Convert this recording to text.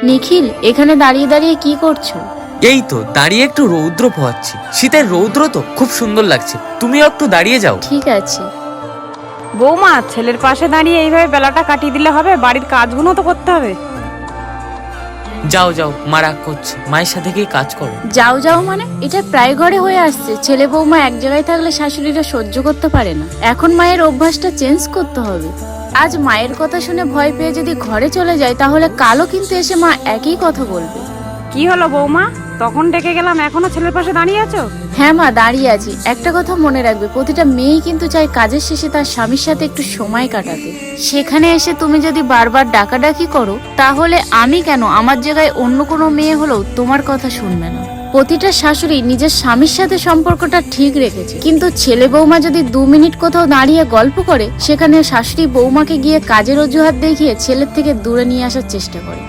নিখিল, এখানে দাঁড়িয়ে দাঁড়িয়ে কি করছো? এই তো দাঁড়িয়ে একটু রৌদ্র পোহাচ্ছি। শীতের রৌদ্র তো খুব সুন্দর লাগছে, তুমিও একটু দাঁড়িয়ে যাও। ঠিক আছে। বৌমা, ছেলের পাশে দাঁড়িয়ে এইভাবে বেলাটা কাটিয়ে দিলে হবে? বাড়ির কাজগুলো তো করতে হবে। যাও যাও, মা রাগ করছে, মায়ের সাথে গিয়ে কাজ করো। যাও যাও মানে? এটা প্রায় ঘরে হয়ে আসছে। ছেলে বৌমা এক জায়গায় থাকলে শাশুড়িরা সহ্য করতে পারে না। এখন মায়ের অভ্যাসটা চেঞ্জ করতে হবে। আজ মায়ের কথা শুনে ভয় পেয়ে যদি ঘরে চলে যায়, তাহলে কালও কিন্তু এসে মা একই কথা বলবে। কি হলো বৌমা, তখন ডেকে গেলাম, এখনো ছেলের পাশে দাঁড়িয়ে আছো? হ্যাঁ মা, দাঁড়িয়ে আছি। একটা কথা মনে রাখবে, প্রতিটা মেয়েই কিন্তু চায় কাজের শেষে তার স্বামীর সাথে একটু সময় কাটাতে। সেখানে এসে তুমি যদি বারবার ডাকাডাকি করো, তাহলে আমি কেন, আমার জায়গায় অন্য কোনো মেয়ে হলেও তোমার কথা শুনবে না। প্রতিটা শাশুড়ি নিজের স্বামীর সাথে সম্পর্কটা ঠিক রেখেছে, কিন্তু ছেলে বৌমা যদি 2 মিনিট কোথাও দাঁড়িয়ে গল্প করে, সেখানে শাশুড়ি বৌমাকে গিয়ে কাজের অজুহাত দেখিয়ে ছেলের থেকে দূরে নিয়ে আসার চেষ্টা করে।